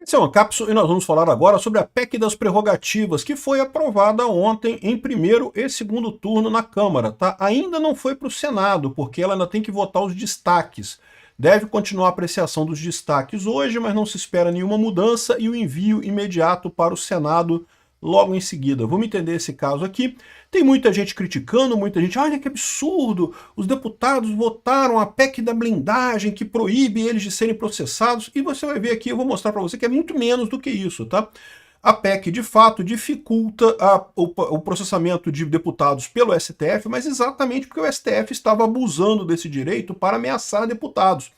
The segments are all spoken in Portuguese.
Esse é uma cápsula e nós vamos falar agora sobre a PEC das prerrogativas, que foi aprovada ontem em primeiro e segundo turno na Câmara. Tá? Ainda não foi para o Senado, porque ela ainda tem que votar os destaques. Deve continuar a apreciação dos destaques hoje, mas não se espera nenhuma mudança e o envio imediato para o Senado logo em seguida. Vamos entender esse caso aqui. Tem muita gente criticando, muita gente, olha que absurdo, os deputados votaram a PEC da blindagem que proíbe eles de serem processados, e você vai ver aqui, eu vou mostrar para você que é muito menos do que isso, tá? A PEC, de fato, dificulta o processamento de deputados pelo STF, mas exatamente porque o STF estava abusando desse direito para ameaçar deputados.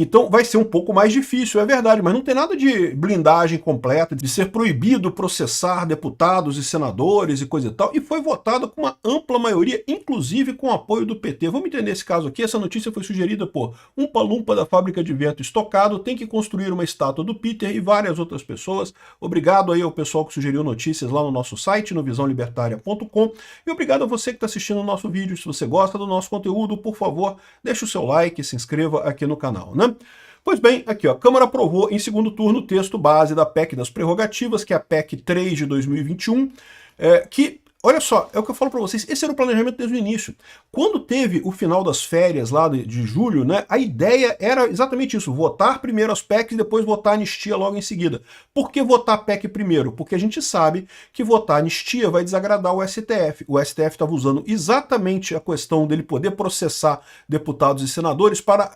Então vai ser um pouco mais difícil, é verdade, mas não tem nada de blindagem completa, de ser proibido processar deputados e senadores e coisa e tal, e foi votado com uma ampla maioria, inclusive com o apoio do PT. Vamos entender esse caso aqui. Essa notícia foi sugerida por Umpa Lumpa da Fábrica de Vento Estocado, tem que construir uma estátua do Peter e várias outras pessoas. Obrigado aí ao pessoal que sugeriu notícias lá no nosso site, no visãolibertaria.com, e obrigado a você que está assistindo o nosso vídeo. Se você gosta do nosso conteúdo, por favor, deixe o seu like e se inscreva aqui no canal, né? Pois bem, aqui ó, a Câmara aprovou em segundo turno o texto base da PEC das prerrogativas, que é a PEC 3 de 2021, que, olha só, é o que eu falo para vocês, esse era o planejamento desde o início. Quando teve o final das férias lá de julho, né, a ideia era exatamente isso, votar primeiro as PECs e depois votar a anistia logo em seguida. Por que votar a PEC primeiro? Porque a gente sabe que votar a anistia vai desagradar o STF. O STF estava usando exatamente a questão dele poder processar deputados e senadores para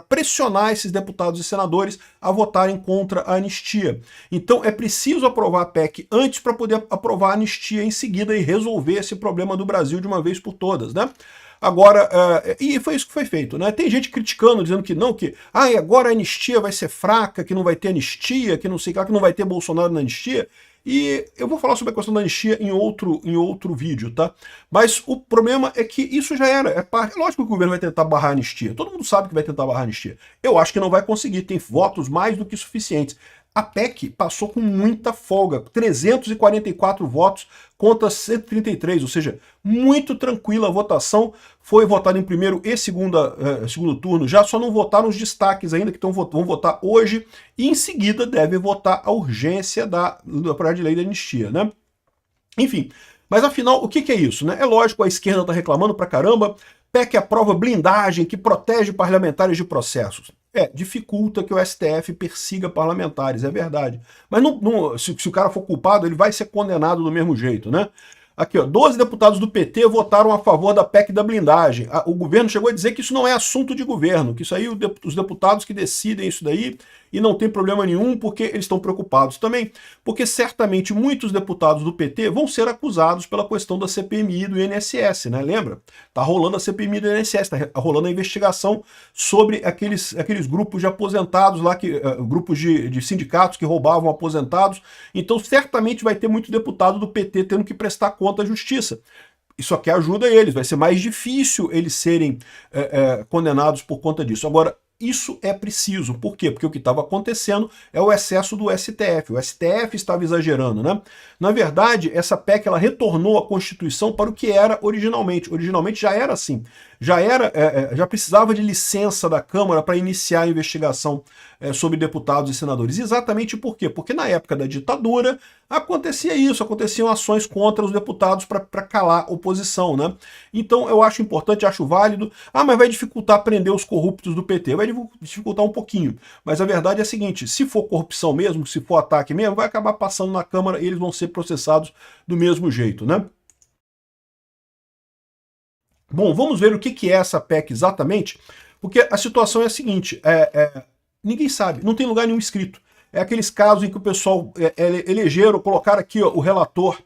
pressionar esses deputados e senadores a votarem contra a anistia. Então é preciso aprovar a PEC antes para poder aprovar a anistia em seguida e resolver esse problema do Brasil de uma vez por todas, né? Agora, e foi isso que foi feito, né? Tem gente criticando, dizendo que não, que agora a anistia vai ser fraca, que não vai ter anistia, que não sei lá, que não vai ter Bolsonaro na anistia. E eu vou falar sobre a questão da anistia em outro vídeo, tá? Mas o problema é que isso já era. É lógico que o governo vai tentar barrar a anistia. Todo mundo sabe que vai tentar barrar a anistia. Eu acho que não vai conseguir. Tem votos mais do que suficientes. A PEC passou com muita folga, 344 votos contra 133, ou seja, muito tranquila a votação, foi votada em primeiro e segundo turno, já só não votaram os destaques ainda, que vão votar hoje, e em seguida devem votar a urgência do projeto de lei da anistia, né? Enfim, mas afinal, o que é isso, né? É lógico, a esquerda está reclamando pra caramba, PEC aprova blindagem que protege parlamentares de processos. Dificulta que o STF persiga parlamentares, é verdade. Mas se o cara for culpado, ele vai ser condenado do mesmo jeito, né? Aqui, ó, 12 deputados do PT votaram a favor da PEC da blindagem. O governo chegou a dizer que isso não é assunto de governo, que isso aí os deputados que decidem isso daí e não tem problema nenhum porque eles estão preocupados também, porque certamente muitos deputados do PT vão ser acusados pela questão da CPMI do INSS, né? Lembra? Tá rolando a CPMI do INSS, tá rolando a investigação sobre aqueles grupos de aposentados lá, grupos de sindicatos que roubavam aposentados. Então certamente vai ter muito deputado do PT tendo que prestar conta à justiça. Isso aqui ajuda eles, vai ser mais difícil eles serem condenados por conta disso. Agora, isso é preciso. Por quê? Porque o que estava acontecendo é o excesso do STF. O STF estava exagerando, né? Na verdade, essa PEC ela retornou a Constituição para o que era originalmente. Originalmente já era assim. Já precisava de licença da Câmara para iniciar a investigação sobre deputados e senadores. Exatamente por quê? Porque na época da ditadura acontecia isso, aconteciam ações contra os deputados para calar a oposição, né? Então eu acho importante, acho válido. Mas vai dificultar prender os corruptos do PT. Vai dificultar um pouquinho. Mas a verdade é a seguinte, se for corrupção mesmo, se for ataque mesmo, vai acabar passando na Câmara e eles vão ser processados do mesmo jeito, né? Bom, vamos ver o que é essa PEC exatamente, porque a situação é a seguinte, ninguém sabe, não tem lugar nenhum escrito. É aqueles casos em que o pessoal elegeram, colocaram aqui ó, o relator,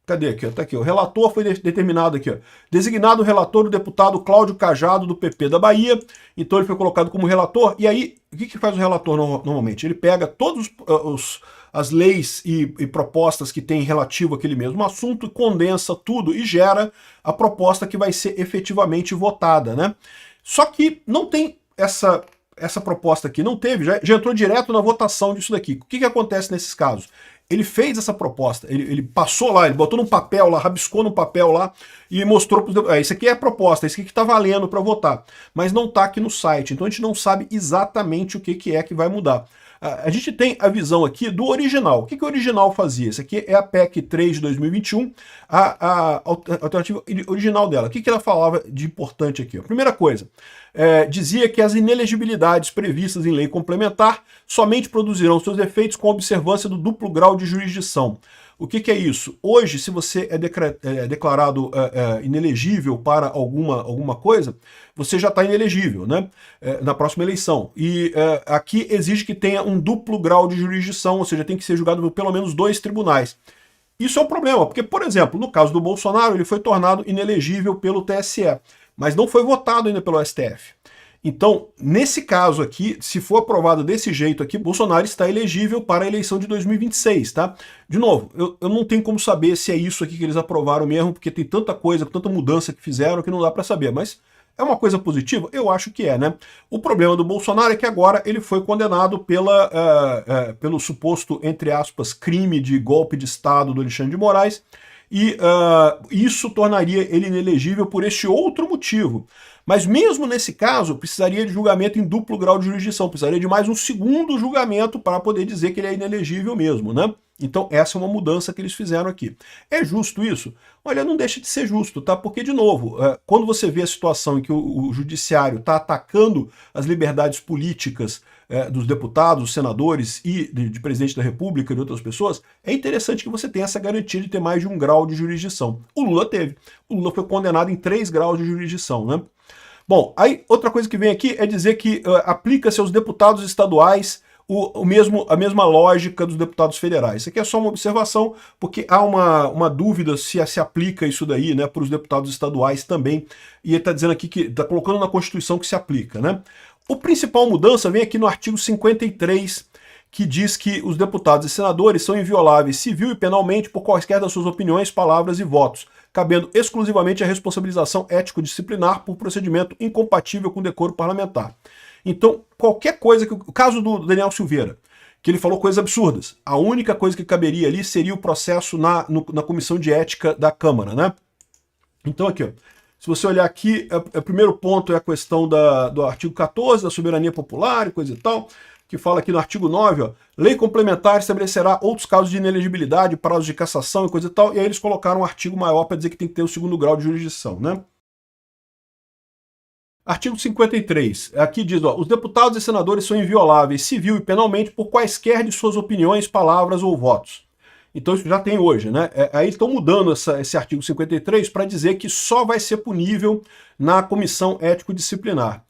cadê aqui? Tá aqui, o relator foi determinado aqui, ó, designado o relator o deputado Cláudio Cajado, do PP da Bahia, então ele foi colocado como relator, e aí, o que faz o relator normalmente? Ele pega todos as leis e propostas que tem relativo àquele mesmo assunto, condensa tudo e gera a proposta que vai ser efetivamente votada, né? Só que não tem essa proposta aqui, não teve, já entrou direto na votação disso daqui. O que acontece nesses casos? Ele fez essa proposta, ele passou lá, ele botou num papel lá, rabiscou num papel lá e mostrou para os deputados, isso aqui é a proposta, isso aqui que está valendo para votar, mas não está aqui no site, então a gente não sabe exatamente o que é que vai mudar. A gente tem a visão aqui do original. O que o original fazia? Esse aqui é a PEC 3 de 2021, a alternativa original dela. O que ela falava de importante aqui? A primeira coisa, dizia que as inelegibilidades previstas em lei complementar somente produzirão seus efeitos com a observância do duplo grau de jurisdição. O que é isso? Hoje, se você é declarado inelegível para alguma coisa, você já está inelegível, né? Na próxima eleição. E aqui exige que tenha um duplo grau de jurisdição, ou seja, tem que ser julgado por pelo menos 2 tribunais. Isso é um problema, porque, por exemplo, no caso do Bolsonaro, ele foi tornado inelegível pelo TSE, mas não foi votado ainda pelo STF. Então, nesse caso aqui, se for aprovado desse jeito aqui, Bolsonaro está elegível para a eleição de 2026, tá? De novo, eu não tenho como saber se é isso aqui que eles aprovaram mesmo, porque tem tanta coisa, tanta mudança que fizeram que não dá para saber, mas é uma coisa positiva? Eu acho que é, né? O problema do Bolsonaro é que agora ele foi condenado pelo suposto, entre aspas, crime de golpe de Estado do Alexandre de Moraes, e isso tornaria ele inelegível por este outro motivo. Mas mesmo nesse caso, precisaria de julgamento em duplo grau de jurisdição, precisaria de mais um segundo julgamento para poder dizer que ele é inelegível mesmo, né? Então essa é uma mudança que eles fizeram aqui. É justo isso? Olha, não deixa de ser justo, tá? Porque, de novo, quando você vê a situação em que o judiciário está atacando as liberdades políticas dos deputados, dos senadores e de presidente da República e de outras pessoas, é interessante que você tenha essa garantia de ter mais de um grau de jurisdição. O Lula teve. O Lula foi condenado em 3 graus de jurisdição, né? Bom, aí outra coisa que vem aqui é dizer que aplica-se aos deputados estaduais a mesma lógica dos deputados federais. Isso aqui é só uma observação, porque há uma dúvida se aplica isso daí, né, para os deputados estaduais também, e ele está dizendo aqui que está colocando na Constituição que se aplica, né? A principal mudança vem aqui no artigo 53, que diz que os deputados e senadores são invioláveis civil e penalmente por quaisquer das suas opiniões, palavras e votos, cabendo exclusivamente a responsabilização ético-disciplinar por procedimento incompatível com o decoro parlamentar. Então, qualquer coisa, o caso do Daniel Silveira, que ele falou coisas absurdas, a única coisa que caberia ali seria o processo na Comissão de Ética da Câmara, né? Então aqui, ó, se você olhar aqui, o primeiro ponto é a questão do artigo 14, da soberania popular e coisa e tal, que fala aqui no artigo 9, ó, lei complementar estabelecerá outros casos de inelegibilidade, prazos de cassação e coisa e tal, e aí eles colocaram um artigo maior para dizer que tem que ter o segundo grau de jurisdição, né? Artigo 53, aqui diz, ó, os deputados e senadores são invioláveis civil e penalmente por quaisquer de suas opiniões, palavras ou votos. Então isso já tem hoje, né? Aí estão mudando esse artigo 53 para dizer que só vai ser punível na comissão ético-disciplinar.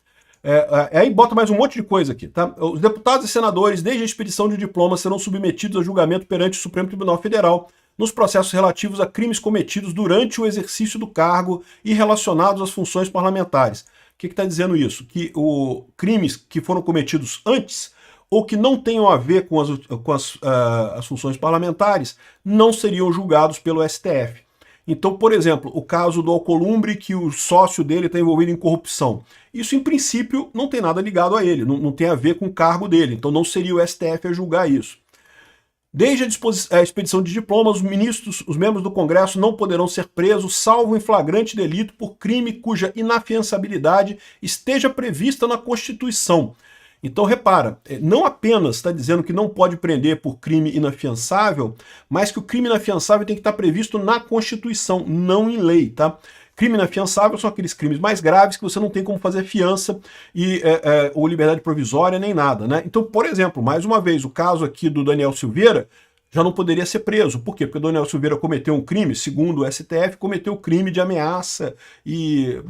Aí bota mais um monte de coisa aqui, tá? Os deputados e senadores, desde a expedição de diploma, serão submetidos a julgamento perante o Supremo Tribunal Federal nos processos relativos a crimes cometidos durante o exercício do cargo e relacionados às funções parlamentares. O que está dizendo isso? Que crimes que foram cometidos antes ou que não tenham a ver com as funções parlamentares não seriam julgados pelo STF. Então, por exemplo, o caso do Alcolumbre, que o sócio dele está envolvido em corrupção. Isso, em princípio, não tem nada ligado a ele, não tem a ver com o cargo dele, então não seria o STF a julgar isso. Desde a expedição de diplomas, os membros do Congresso não poderão ser presos, salvo em flagrante delito por crime cuja inafiançabilidade esteja prevista na Constituição. Então, repara, não apenas está dizendo que não pode prender por crime inafiançável, mas que o crime inafiançável tem que estar previsto na Constituição, não em lei, tá? Crime inafiançável são aqueles crimes mais graves que você não tem como fazer fiança ou liberdade provisória nem nada, né? Então, por exemplo, mais uma vez, o caso aqui do Daniel Silveira já não poderia ser preso. Por quê? Porque o Daniel Silveira cometeu um crime, segundo o STF, cometeu crime de ameaça e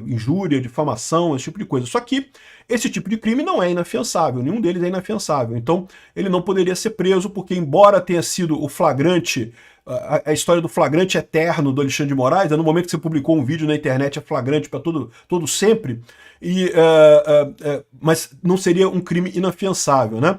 injúria, difamação, esse tipo de coisa. Só que esse tipo de crime não é inafiançável, nenhum deles é inafiançável. Então, ele não poderia ser preso porque, embora tenha sido o flagrante, a história do flagrante eterno do Alexandre de Moraes, no momento que você publicou um vídeo na internet é flagrante para todo sempre, mas não seria um crime inafiançável, né?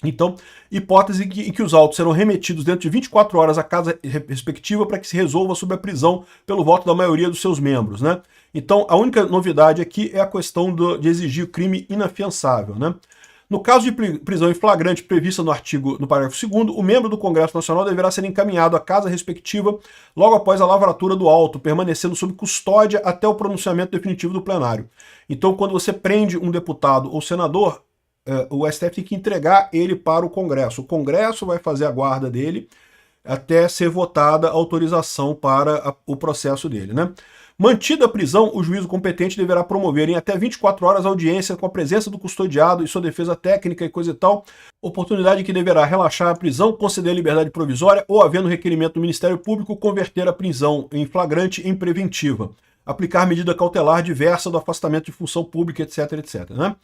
Então, hipótese em que os autos serão remetidos dentro de 24 horas à casa respectiva para que se resolva sobre a prisão pelo voto da maioria dos seus membros, né? Então, a única novidade aqui é a questão de exigir o crime inafiançável, né? No caso de prisão em flagrante prevista no parágrafo 2º, o membro do Congresso Nacional deverá ser encaminhado à casa respectiva logo após a lavratura do auto, permanecendo sob custódia até o pronunciamento definitivo do plenário. Então, quando você prende um deputado ou senador, o STF tem que entregar ele para o Congresso. O Congresso vai fazer a guarda dele até ser votada a autorização para o processo dele, né? Mantida a prisão, o juízo competente deverá promover em até 24 horas audiência com a presença do custodiado e sua defesa técnica e coisa e tal, oportunidade em que deverá relaxar a prisão, conceder liberdade provisória ou, havendo requerimento do Ministério Público, converter a prisão em flagrante em preventiva, aplicar medida cautelar diversa do afastamento de função pública, etc, etc, né?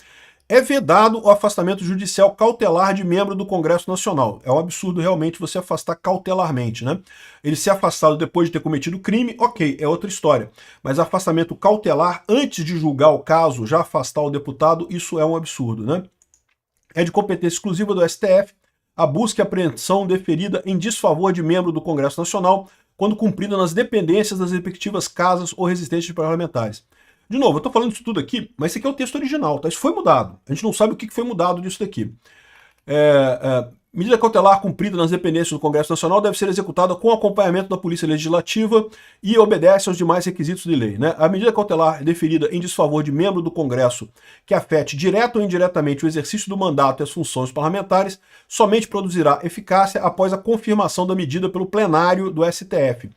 É vedado o afastamento judicial cautelar de membro do Congresso Nacional. É um absurdo realmente você afastar cautelarmente, né? Ele ser afastado depois de ter cometido crime, ok, é outra história. Mas afastamento cautelar antes de julgar o caso, já afastar o deputado, isso é um absurdo, né? É de competência exclusiva do STF a busca e apreensão deferida em desfavor de membro do Congresso Nacional, quando cumprida nas dependências das respectivas casas ou residências parlamentares. De novo, eu estou falando isso tudo aqui, mas esse aqui é o texto original, tá? Isso foi mudado. A gente não sabe o que foi mudado disso daqui. Medida cautelar cumprida nas dependências do Congresso Nacional deve ser executada com acompanhamento da Polícia Legislativa e obedece aos demais requisitos de lei, né? A medida cautelar deferida em desfavor de membro do Congresso que afete direta ou indiretamente o exercício do mandato e as funções parlamentares somente produzirá eficácia após a confirmação da medida pelo plenário do STF.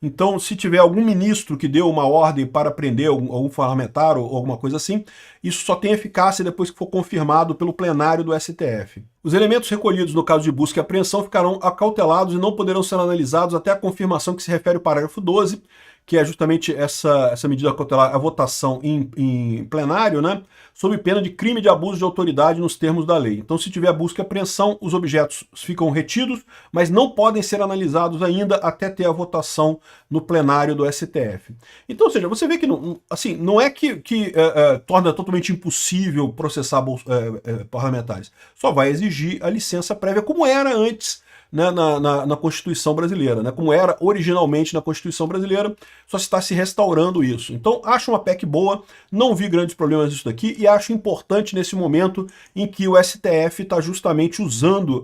Então, se tiver algum ministro que deu uma ordem para prender algum parlamentar ou alguma coisa assim, isso só tem eficácia depois que for confirmado pelo plenário do STF. Os elementos recolhidos no caso de busca e apreensão ficarão acautelados e não poderão ser analisados até a confirmação que se refere ao parágrafo 12, que é justamente essa medida cautelar, a votação em plenário, né, sob pena de crime de abuso de autoridade nos termos da lei. Então, se tiver busca e apreensão, os objetos ficam retidos, mas não podem ser analisados ainda até ter a votação no plenário do STF. Então, ou seja, você vê que assim, não é que torna totalmente impossível processar parlamentares, só vai exigir a licença prévia, como era antes, né, na Constituição brasileira, né, como era originalmente na Constituição brasileira, só está se restaurando isso. Então, acho uma PEC boa, não vi grandes problemas disso daqui e acho importante nesse momento em que o STF está justamente usando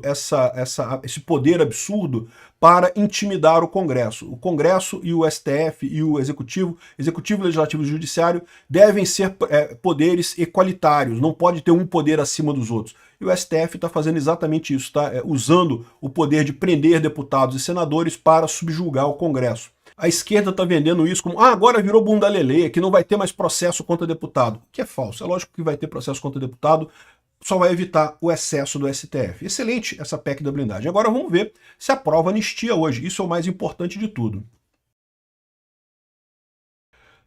esse poder absurdo para intimidar o Congresso. O Congresso e o STF e o Executivo, Legislativo e Judiciário, devem ser poderes equalitários, não pode ter um poder acima dos outros. E o STF está fazendo exatamente isso, está usando o poder de prender deputados e senadores para subjugar o Congresso. A esquerda está vendendo isso como, agora virou bunda lelê, que não vai ter mais processo contra deputado. Que é falso, é lógico que vai ter processo contra deputado, só vai evitar o excesso do STF. Excelente essa PEC da blindagem. Agora vamos ver se aprova a anistia hoje. Isso é o mais importante de tudo.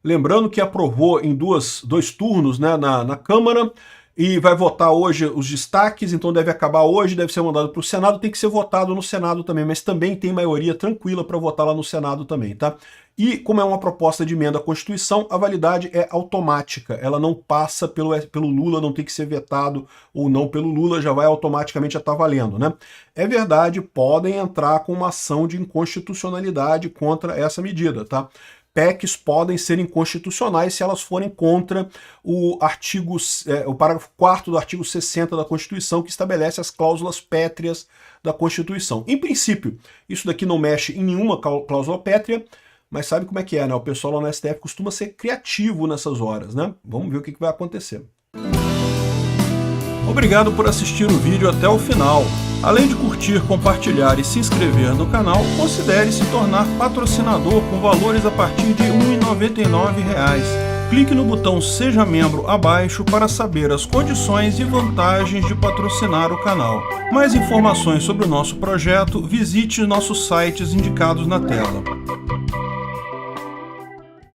Lembrando que aprovou em dois turnos, né, na Câmara, e vai votar hoje os destaques, então deve acabar hoje, deve ser mandado para o Senado, tem que ser votado no Senado também, mas também tem maioria tranquila para votar lá no Senado também, tá? E como é uma proposta de emenda à Constituição, a validade é automática, ela não passa pelo Lula, não tem que ser vetado ou não pelo Lula, já vai automaticamente já estar valendo, né? É verdade, podem entrar com uma ação de inconstitucionalidade contra essa medida, tá? PECs podem ser inconstitucionais se elas forem contra o parágrafo 4º do artigo 60 da Constituição, que estabelece as cláusulas pétreas da Constituição. Em princípio, isso daqui não mexe em nenhuma cláusula pétrea, mas sabe como é que é, né? O pessoal lá no STF costuma ser criativo nessas horas, né? Vamos ver o que vai acontecer. Obrigado por assistir o vídeo até o final. Além de curtir, compartilhar e se inscrever no canal, considere se tornar patrocinador com valores a partir de R$ 1,99. Clique no botão Seja Membro abaixo para saber as condições e vantagens de patrocinar o canal. Mais informações sobre o nosso projeto, visite nossos sites indicados na tela.